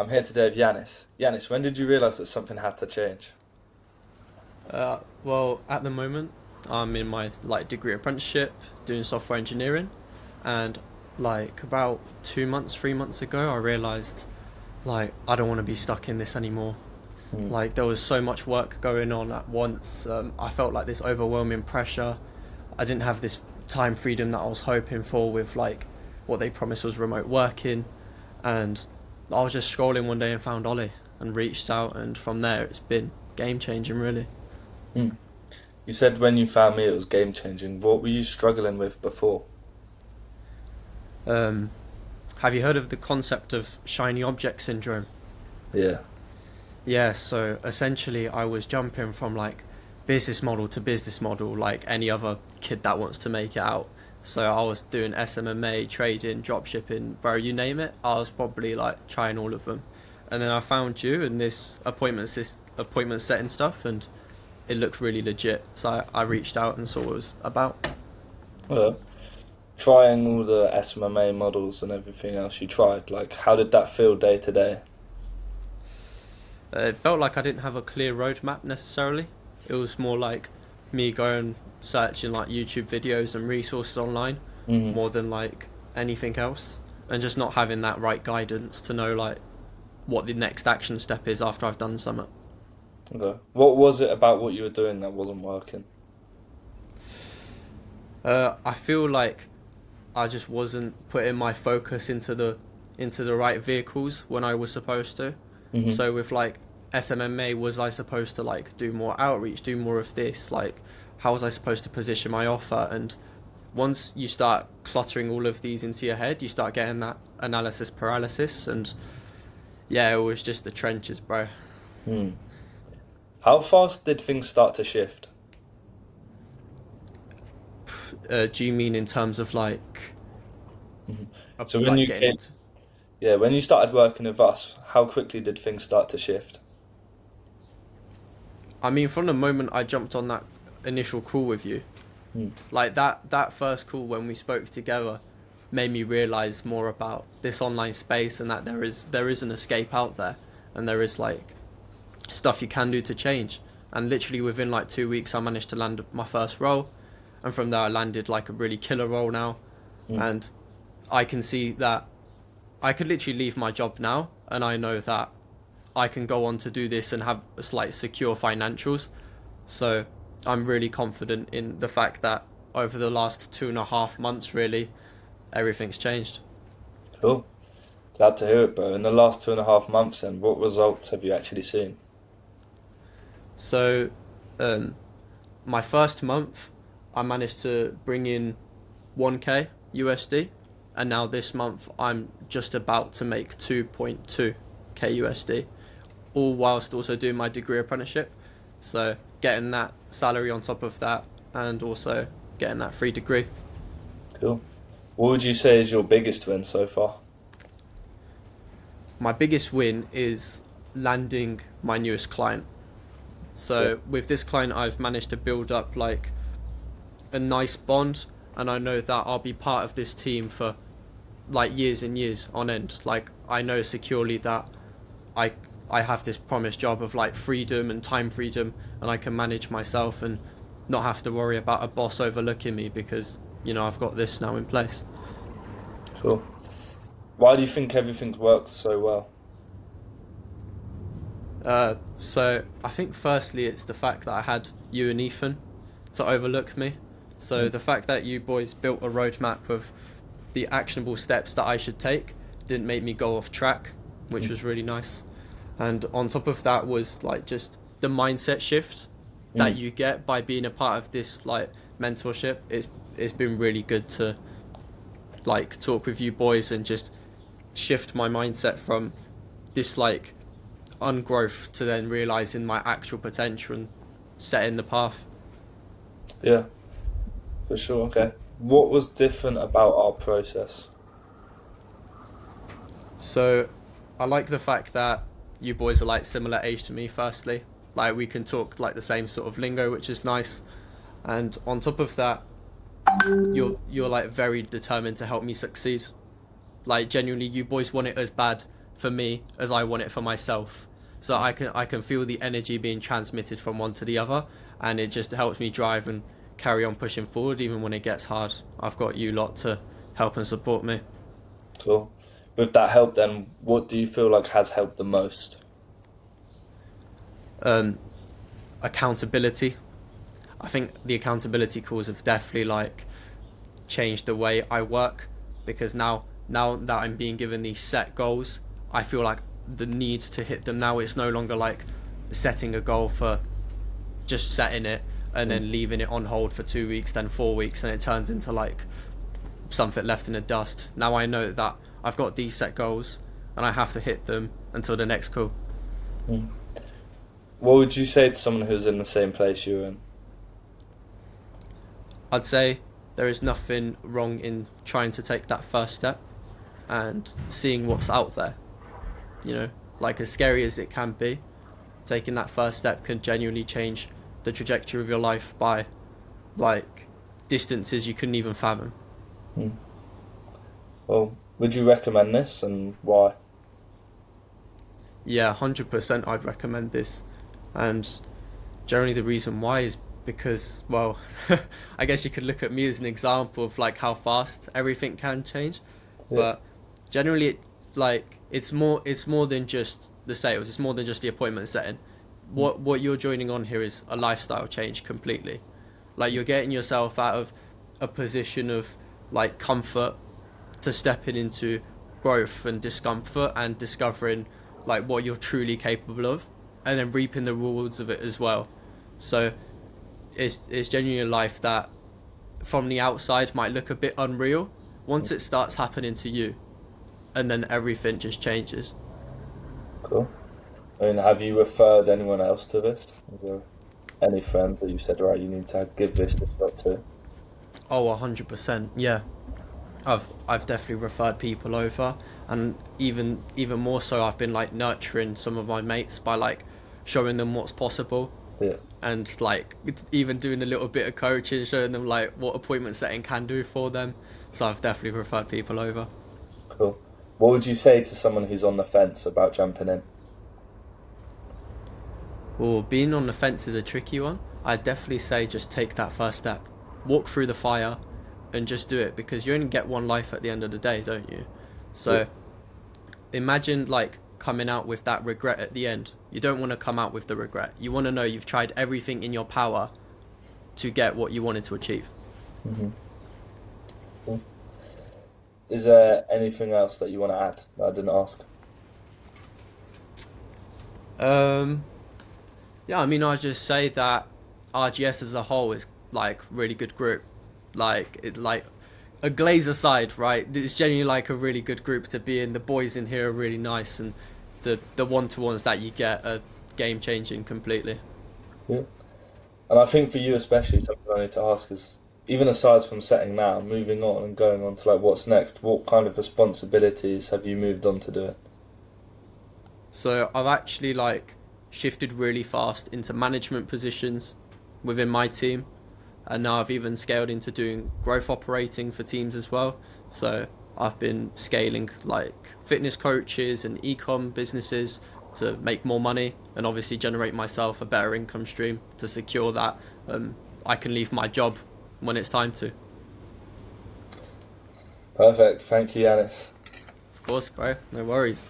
I'm here today with Yanis. Yanis, when did you realise that something had to change? Well, at the moment, I'm in my degree apprenticeship doing software engineering, and about 2 months, 3 months ago, I realised I don't want to be stuck in this anymore. Hmm. There was so much work going on at once. I felt like this overwhelming pressure. I didn't have this time freedom that I was hoping for with what they promised was remote working, and I was just scrolling one day and found Ollie and reached out, and from there it's been game changing really. Hmm. You said when you found me it was game changing. What were you struggling with before? Um, have you heard of the concept of shiny object syndrome? Yeah. Yeah, so essentially I was jumping from business model to business model like any other kid that wants to make it out. So I was doing SMMA, trading, drop shipping, bro, you name it. I was probably trying all of them. And then I found you and this appointment setting stuff, and it looked really legit. So I reached out and saw what it was about. Well, trying all the SMMA models and everything else you tried, like how did that feel day to day? It felt like I didn't have a clear roadmap necessarily. It was more like me going searching YouTube videos and resources online Hmm. more than anything else, and just not having that right guidance to know what the next action step is after I've done something. Okay. What was it about what you were doing that wasn't working? I feel like I just wasn't putting my focus into the right vehicles when I was supposed to. Hmm. So with SMMA, was I supposed to do more outreach, do more of this? How was I supposed to position my offer? And once you start cluttering all of these into your head, you start getting that analysis paralysis. And yeah, it was just the trenches, bro. Hmm. How fast did things start to shift? Do you mean in terms of Hmm. So when you getting came, into? yeah, when you started working with us, how quickly did things start to shift? I mean, from the moment I jumped on that initial call with you, Hmm. that first call when we spoke together made me realize more about this online space, and that there is an escape out there, and there is stuff you can do to change. And literally within 2 weeks I managed to land my first role, and from there I landed a really killer role now. Hmm. And I can see that I could literally leave my job now, and I know that I can go on to do this and have secure financials. So I'm really confident in the fact that over the last 2.5 months, really, everything's changed. Cool. Glad to hear it, bro. In the last 2.5 months, then, what results have you actually seen? So, um, my first month, I managed to bring in 1k USD, and now this month I'm just about to make 2.2k USD, all whilst also doing my degree apprenticeship. So getting that salary on top of that, and also getting that free degree. Cool. What would you say is your biggest win so far? My biggest win is landing my newest client. Okay. So with this client, I've managed to build up a nice bond, and I know that I'll be part of this team for years and years on end. I know securely that I I have this promised job of freedom and time freedom, and I can manage myself and not have to worry about a boss overlooking me, because I've got this now in place. Cool. Why do you think everything's worked so well? So I think firstly it's the fact that I had you and Ethan to overlook me. So Mm. the fact that you boys built a roadmap of the actionable steps that I should take didn't make me go off track, which Mm. was really nice. And on top of that was just the mindset shift that Mm. you get by being a part of this mentorship. It's been really good to talk with you boys and just shift my mindset from this ungrowth to then realizing my actual potential and setting the path. Yeah, for sure. Okay. What was different about our process? So I like the fact that you boys are similar age to me. Firstly, we can talk the same sort of lingo, which is nice. And on top of that, you're very determined to help me succeed. Genuinely, you boys want it as bad for me as I want it for myself. So I can feel the energy being transmitted from one to the other, and it just helps me drive and carry on pushing forward even when it gets hard. I've got you lot to help and support me. Cool. With that help, then, what do you feel like has helped the most? Um, Accountability. I think the accountability calls have definitely like changed the way I work, because now that I'm being given these set goals, I feel like the needs to hit them now. It's no longer like setting a goal for just setting it and Mm. then leaving it on hold for 2 weeks, then 4 weeks, and it turns into like something left in the dust. Now I know that I've got these set goals and I have to hit them until the next call. Mm. What would you say to someone who's in the same place you're in? I'd say there is nothing wrong in trying to take that first step and seeing what's out there. You know, like as scary as it can be, taking that first step can genuinely change the trajectory of your life by like distances you couldn't even fathom. Mm. Well, would you recommend this and why? Yeah, 100% I'd recommend this. And generally the reason why is because, well, I guess you could look at me as an example of like how fast everything can change. Yeah. But generally it's more than just the sales, it's more than just the appointment setting. Mm. What you're joining on here is a lifestyle change completely. Like you're getting yourself out of a position of like comfort to stepping into growth and discomfort and discovering like what you're truly capable of, and then reaping the rewards of it as well. So it's genuinely a life that from the outside might look a bit unreal once it starts happening to you, and then everything just changes. Cool. I mean, have you referred anyone else to this? Is there any friends that you said, right, you need to give this a shot to? Oh, 100%. Yeah. I've definitely referred people over, and even more so I've been like nurturing some of my mates by like showing them what's possible, Yeah. and like even doing a little bit of coaching, showing them like what appointment setting can do for them. So I've definitely referred people over. Cool. What would you say to someone who's on the fence about jumping in? Well, being on the fence is a tricky one. I'd definitely say just take that first step, walk through the fire, and just do it, because you only get one life at the end of the day, don't you? Yeah. So imagine like coming out with that regret at the end. You don't want to come out with the regret. You want to know you've tried everything in your power to get what you wanted to achieve. Hmm. Cool. Is there anything else that you want to add that I didn't ask? Um, yeah, I mean, I'd just say that RGS as a whole is like really good group. Like a glaze aside, right? It's genuinely like a really good group to be in. The boys in here are really nice, and the one to ones that you get are game changing completely. Yeah. And I think for you especially, something I need to ask is, even aside from setting now, moving on and going on to like what's next, what kind of responsibilities have you moved on to do? So I've actually like shifted really fast into management positions within my team, and now I've even scaled into doing growth operating for teams as well. So I've been scaling like fitness coaches and e-com businesses to make more money and obviously generate myself a better income stream to secure that I can leave my job when it's time to. Perfect. Thank you, Yanis. Of course, bro. No worries.